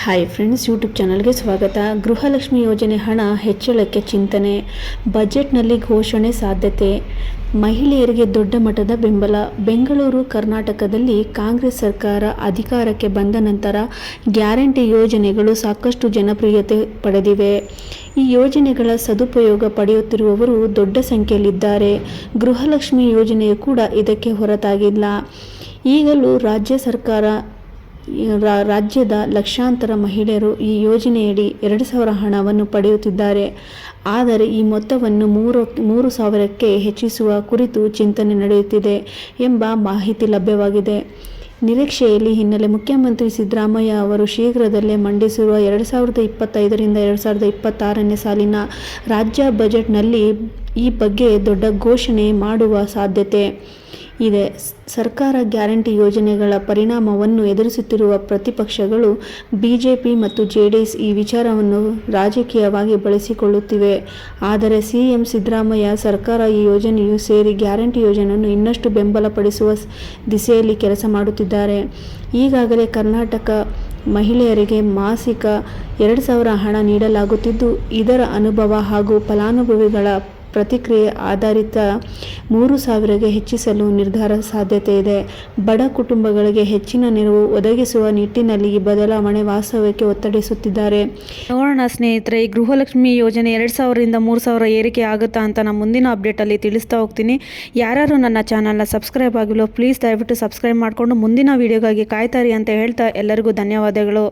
Hi friends, YouTube ಚಾನಲ್ಗೆ ಸ್ವಾಗತ. ಗೃಹಲಕ್ಷ್ಮಿ ಯೋಜನೆ ಹಣ ಹೆಚ್ಚಳಕ್ಕೆ ಚಿಂತನೆ, ಬಜೆಟ್ನಲ್ಲಿ ಘೋಷಣೆ ಸಾಧ್ಯತೆ, ಮಹಿಳೆಯರಿಗೆ ದೊಡ್ಡ ಮಟ್ಟದ ಬೆಂಬಲ. ಬೆಂಗಳೂರು, ಕರ್ನಾಟಕದಲ್ಲಿ ಕಾಂಗ್ರೆಸ್ ಸರ್ಕಾರ ಅಧಿಕಾರಕ್ಕೆ ಬಂದ ನಂತರ ಗ್ಯಾರಂಟಿ ಯೋಜನೆಗಳು ಸಾಕಷ್ಟು ಜನಪ್ರಿಯತೆ ಪಡೆದಿವೆ. ಈ ಯೋಜನೆಗಳ ಸದುಪಯೋಗ ಪಡೆಯುತ್ತಿರುವವರು ದೊಡ್ಡ ಸಂಖ್ಯೆಯಲ್ಲಿದ್ದಾರೆ. ಗೃಹಲಕ್ಷ್ಮಿ ಯೋಜನೆಯು ಕೂಡ ಇದಕ್ಕೆ ಹೊರತಾಗಿಲ್ಲ. ಈಗಲೂ ರಾಜ್ಯದ ಲಕ್ಷಾಂತರ ಮಹಿಳೆಯರು ಈ ಯೋಜನೆಯಡಿ 2,000 ಹಣವನ್ನು ಪಡೆಯುತ್ತಿದ್ದಾರೆ. ಆದರೆ ಈ ಮೊತ್ತವನ್ನು 3,000ಕ್ಕೆ ಹೆಚ್ಚಿಸುವ ಕುರಿತು ಚಿಂತನೆ ನಡೆಯುತ್ತಿದೆ ಎಂಬ ಮಾಹಿತಿ ಲಭ್ಯವಾಗಿದೆ. ನಿರೀಕ್ಷೆಯಲ್ಲಿ ಹಿನ್ನೆಲೆ ಮುಖ್ಯಮಂತ್ರಿ ಸಿದ್ದರಾಮಯ್ಯ ಅವರು ಶೀಘ್ರದಲ್ಲೇ ಮಂಡಿಸಿರುವ 2025ರಿಂದ 2026ನೇ ಸಾಲಿನ ರಾಜ್ಯ ಬಜೆಟ್ನಲ್ಲಿ ಈ ಬಗ್ಗೆ ದೊಡ್ಡ ಘೋಷಣೆ ಮಾಡುವ ಸಾಧ್ಯತೆ ಇದೆ. ಸರ್ಕಾರ ಗ್ಯಾರಂಟಿ ಯೋಜನೆಗಳ ಪರಿಣಾಮವನ್ನು ಎದುರಿಸುತ್ತಿರುವ ಪ್ರತಿಪಕ್ಷಗಳು ಬಿಜೆಪಿ ಮತ್ತು ಜೆಡಿಎಸ್ ಈ ವಿಚಾರವನ್ನು ರಾಜಕೀಯವಾಗಿ ಬಳಸಿಕೊಳ್ಳುತ್ತಿವೆ. ಆದರೆ ಸಿಎಂ ಸಿದ್ದರಾಮಯ್ಯ ಸರ್ಕಾರ ಈ ಯೋಜನೆಯೂ ಸೇರಿ ಗ್ಯಾರಂಟಿ ಯೋಜನೆಯನ್ನು ಇನ್ನಷ್ಟು ಬೆಂಬಲಪಡಿಸುವ ದಿಸೆಯಲ್ಲಿ ಕೆಲಸ ಮಾಡುತ್ತಿದ್ದಾರೆ. ಈಗಾಗಲೇ ಕರ್ನಾಟಕ ಮಹಿಳೆಯರಿಗೆ ಮಾಸಿಕ 2,000 ಹಣ ನೀಡಲಾಗುತ್ತಿದ್ದು, ಇದರ ಅನುಭವ ಹಾಗೂ ಫಲಾನುಭವಿಗಳ ಪ್ರತಿಕ್ರಿಯೆ ಆಧಾರಿತ 3,000ಗೆ ಹೆಚ್ಚಿಸಲು ನಿರ್ಧಾರ ಸಾಧ್ಯತೆ ಇದೆ. ಬಡ ಕುಟುಂಬಗಳಿಗೆ ಹೆಚ್ಚಿನ ನೆರವು ಒದಗಿಸುವ ನಿಟ್ಟಿನಲ್ಲಿ ಈ ಬದಲಾವಣೆ ವಾಸ್ತವಕ್ಕೆ ಒತ್ತಡಿಸುತ್ತಿದ್ದಾರೆ. ನೋಡೋಣ ಸ್ನೇಹಿತರೆ, ಈ ಗೃಹಲಕ್ಷ್ಮಿ ಯೋಜನೆ 2,000ರಿಂದ 3,000 ಏರಿಕೆ ಆಗುತ್ತಾ ಅಂತ ನಾನು ಮುಂದಿನ ಅಪ್ಡೇಟಲ್ಲಿ ತಿಳಿಸ್ತಾ ಹೋಗ್ತೀನಿ. ಯಾರು ನನ್ನ ಚಾನಲ್ನ ಸಬ್ಸ್ಕ್ರೈಬ್ ಆಗಿಲ್ಲ, ಪ್ಲೀಸ್ ದಯವಿಟ್ಟು ಸಬ್ಸ್ಕ್ರೈಬ್ ಮಾಡಿಕೊಂಡು ಮುಂದಿನ ವೀಡಿಯೋಗಾಗಿ ಕಾಯ್ತಾರಿ ಅಂತ ಹೇಳ್ತಾ ಎಲ್ಲರಿಗೂ ಧನ್ಯವಾದಗಳು.